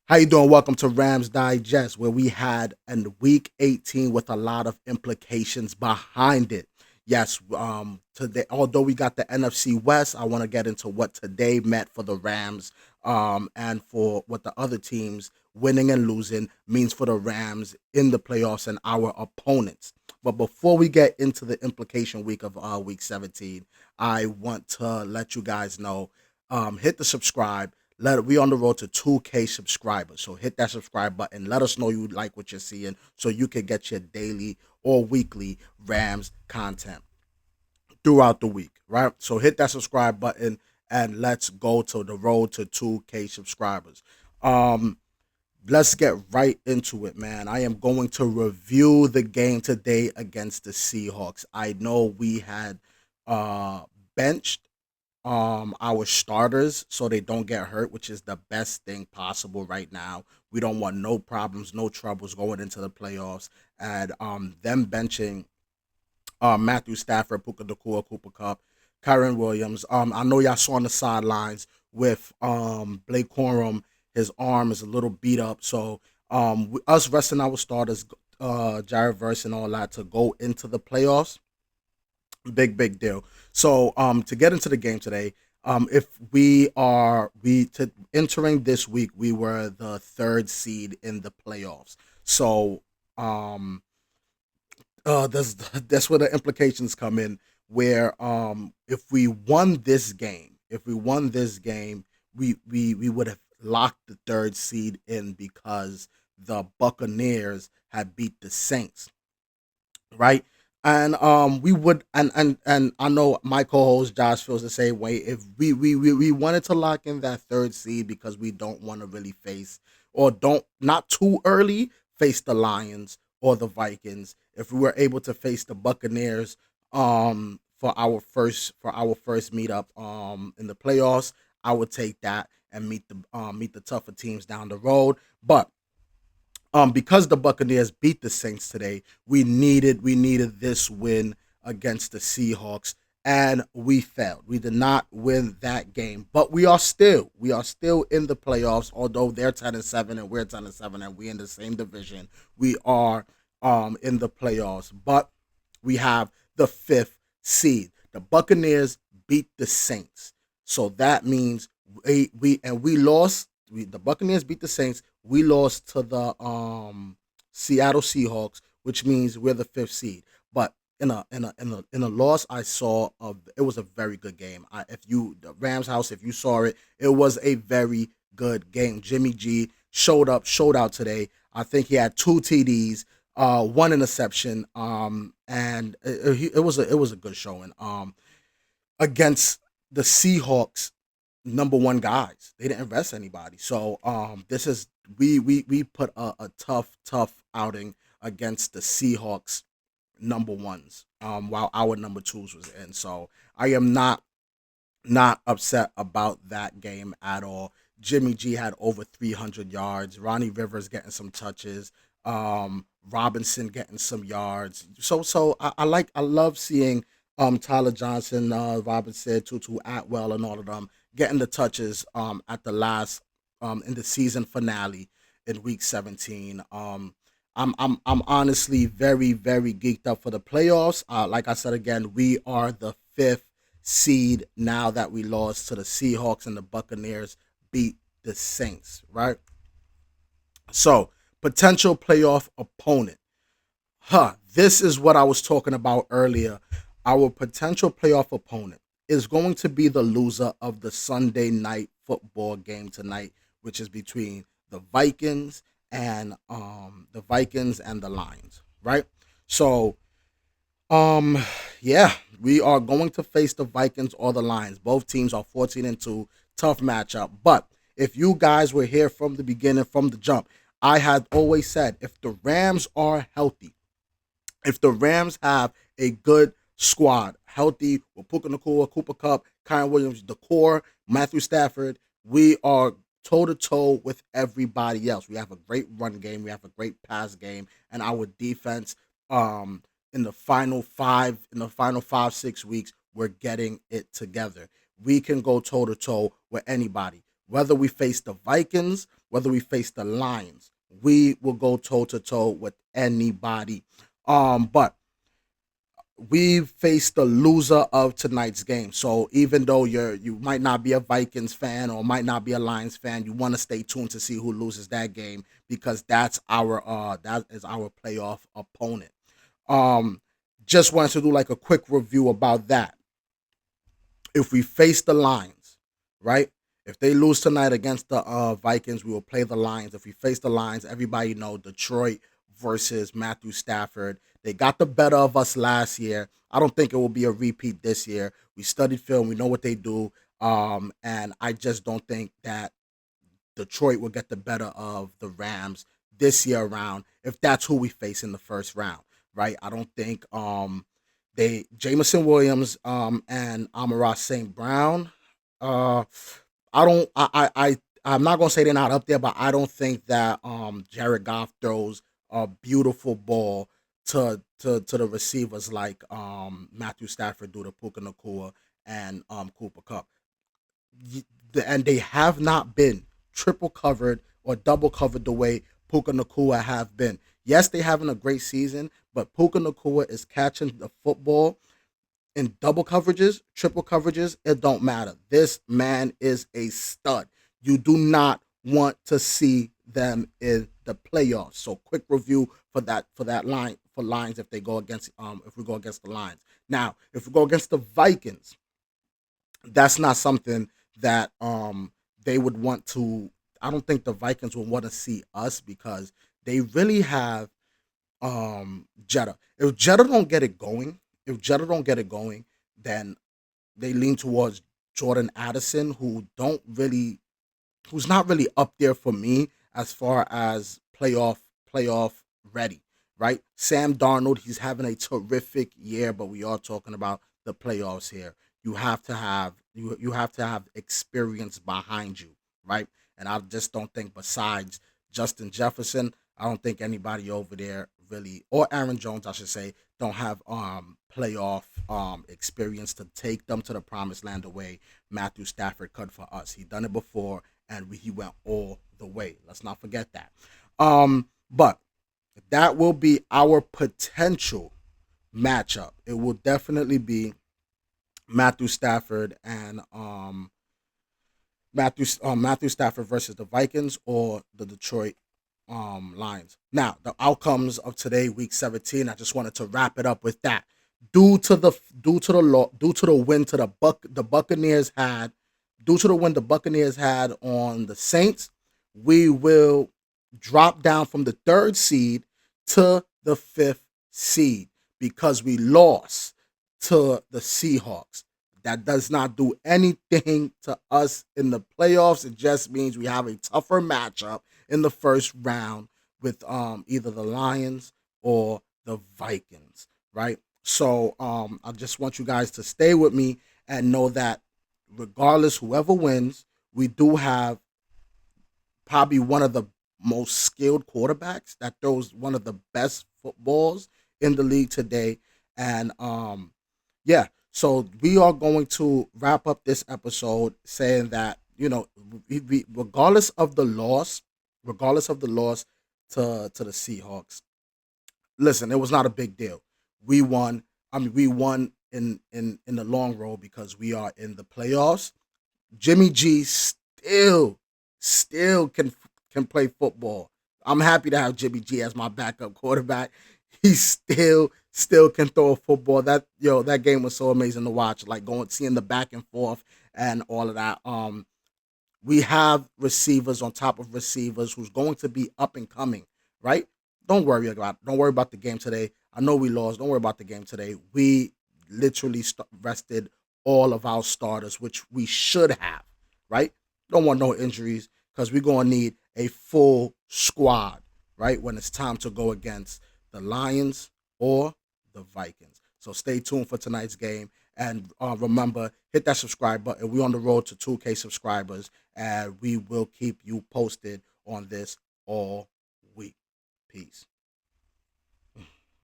How you doing? Welcome to Rams Digest, where we had an Week 18 with a lot of implications behind it. Yes, today, although we got the NFC West, I want to get into what today meant for the Rams, and for what the other teams winning and losing means for the Rams in the playoffs and our opponents. But before we get into the implication week of Week 17, I want to let you guys know, hit the subscribe. We on the road to 2K subscribers. So hit that subscribe button. Let us know you like what you're seeing so you can get your daily or weekly Rams content throughout the week, right? So hit that subscribe button and let's go to the road to 2K subscribers. Um let's get right into it, man. I am going to review the game today against the Seahawks. I know we had uh benched our starters so they don't get hurt, which is the best thing possible right now. We don't want no problems, no troubles going into the playoffs. And them benching Matthew Stafford, Puka Nacua, Cooper Cup, Kyren Williams. I know y'all saw on the sidelines with Blake Corum, his arm is a little beat up. So us resting our starters, Jared Verse and all that to go into the playoffs, big deal. So to get into the game today, if we to entering this week, we were the third seed in the playoffs. So um that's where the implications come in, where if we won this game, we would have locked the third seed in because the Buccaneers had beat the Saints, right? And we would and I know my co-host Josh feels the same way. If we wanted to lock in that third seed because we don't want to really face, or don't not too early face, the Lions or the Vikings. If we were able to face the Buccaneers for our first meetup in the playoffs, I would take that and meet the tougher teams down the road. But because the Buccaneers beat the Saints today, we needed this win against the Seahawks, and we failed. We did not win that game, but we are still in the playoffs. Although they're 10-7 and we're 10-7, and we in the same division, we are in the playoffs. But we have the fifth seed. The Buccaneers beat the Saints, so that means we lost. The Buccaneers beat the Saints. We lost to the Seattle Seahawks, which means we're the fifth seed. But in a loss, it was a very good game. If you the Rams house, if you saw it, it was a very good game. Jimmy G showed out today. I think he had two TDs, one interception, and it was a good showing. Against the Seahawks number one guys. They didn't rest anybody. So this is we put a tough outing against the Seahawks number ones, while our number twos was in. So I am not upset about that game at all. Jimmy G had over 300 yards. Ronnie Rivers getting some touches. Robinson getting some yards. I love seeing Tyler Johnson, Robinson, Tutu Atwell, and all of them getting the touches at the last in the season finale in week 17. I'm honestly very geeked up for the playoffs. Like I said again, we are the fifth seed now that we lost to the Seahawks, and the Buccaneers beat the Saints, right? So, potential playoff opponent. This is what I was talking about earlier. Our potential playoff opponent is going to be the loser of the Sunday night football game tonight, which is between the Vikings and the Lions, right? So, um, yeah, we are going to face the Vikings or the Lions. Both teams are 14-2, tough matchup. But if you guys were here from the beginning, from the jump, I had always said, if the Rams are healthy, if the Rams have a good squad, healthy with Puka Nacua, Cooper Cup, Kyren Williams, the core, Matthew Stafford, we are toe to toe with everybody else. We have a great run game, we have a great pass game, and our defense, in the final 5 6 weeks, we're getting it together. We can go toe to toe with anybody. Whether we face the Vikings, whether we face the Lions, we will go toe to toe with anybody. But we face the loser of tonight's game. So even though you might not be a Vikings fan or might not be a Lions fan, you want to stay tuned to see who loses that game because that is our playoff opponent. Um, just wanted to do like a quick review about that. If we face the Lions, right? If they lose tonight against the Vikings, we will play the Lions. If we face the Lions, everybody know Detroit versus Matthew Stafford. They got the better of us last year. I don't think it will be a repeat this year. We studied film. We know what they do. And I just don't think that Detroit will get the better of the Rams this year around if that's who we face in the first round, right? I don't think they Jamison Williams and Amara St. Brown. Uh I don't I'm not gonna say they're not up there, but I don't think that Jared Goff throws a beautiful ball to the receivers like Matthew Stafford do to Puka Nacua and Cooper Cup and they have not been triple covered or double covered the way Puka Nacua have been. Yes, they having a great season, but Puka Nacua is catching the football in double coverages, triple coverages. It don't matter. This man is a stud. You do not want to see them in the playoffs. So quick review for that line for Lions if we go against the Lions. Now, if we go against the Vikings, that's not something that they would want to. I don't think the Vikings would want to see us because they really have Jetta. If Jetta don't get it going, then they lean towards Jordan Addison, who's not really up there for me as far as playoff ready, right? Sam Darnold, he's having a terrific year, but we are talking about the playoffs here. You have to have experience behind you, right? And I just don't think besides Justin Jefferson, I don't think anybody over there really or Aaron Jones, I should say, don't have playoff experience to take them to the promised land the way Matthew Stafford could for us. He done it before and he went all the way. Let's not forget that. But that will be our potential matchup. It will definitely be Matthew Stafford and Matthew Stafford versus the Vikings or the Detroit Lions. Now, the outcomes of today, week 17, I just wanted to wrap it up with that. Due to the win to the Buccaneers had, due to the win the Buccaneers had on the Saints, we will drop down from the third seed to the fifth seed because we lost to the Seahawks. That does not do anything to us in the playoffs. It just means we have a tougher matchup in the first round with either the Lions or the Vikings, right? So I just want you guys to stay with me and know that regardless, whoever wins, we do have probably one of the most skilled quarterbacks that throws one of the best footballs in the league today. And yeah, so we are going to wrap up this episode saying that, regardless of the loss, to the Seahawks, listen, it was not a big deal. We won. I mean, we won in the long road because we are in the playoffs. Jimmy G still can play football. I'm happy to have Jimmy G as my backup quarterback. He still can throw a football. That game was so amazing to watch. Like seeing the back and forth and all of that. We have receivers on top of receivers who's going to be up and coming, right? Don't worry about the game today. I know we lost. Don't worry about the game today. We literally rested all of our starters, which we should have, right? Don't want no injuries because we're going to need a full squad, right, when it's time to go against the Lions or the Vikings. So stay tuned for tonight's game. And remember, hit that subscribe button. We're on the road to 2K subscribers, and we will keep you posted on this all week. Peace.